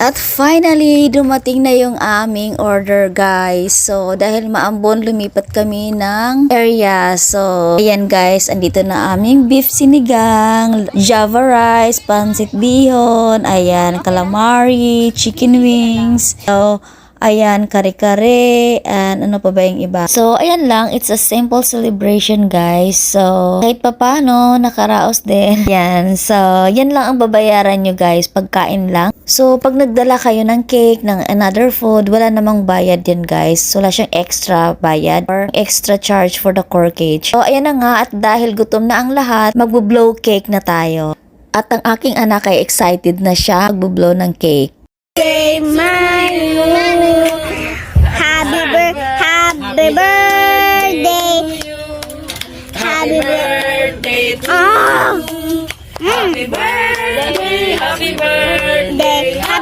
At finally, dumating na yung aming order guys. So, dahil maambon, lumipat kami ng area. So, ayan guys, andito na aming beef sinigang, java rice, pancit bihon, ayan, calamari, chicken wings. So, ayan, kare-kare, and ano pa ba yung iba. So, ayan lang, it's a simple celebration guys. So, kahit papano, nakaraos din. Yan, so, yan lang ang babayaran nyo guys, pagkain lang. So, pag nagdala kayo ng cake, ng another food, wala namang bayad yan guys. So, wala siyang extra bayad or extra charge for the corkage. So, ayan na nga, at dahil gutom na ang lahat, magbo-blow cake na tayo. At ang aking anak ay excited na siya magbo-blow ng cake. Happy birthday. Happy birthday to you. Happy birthday. Happy birthday.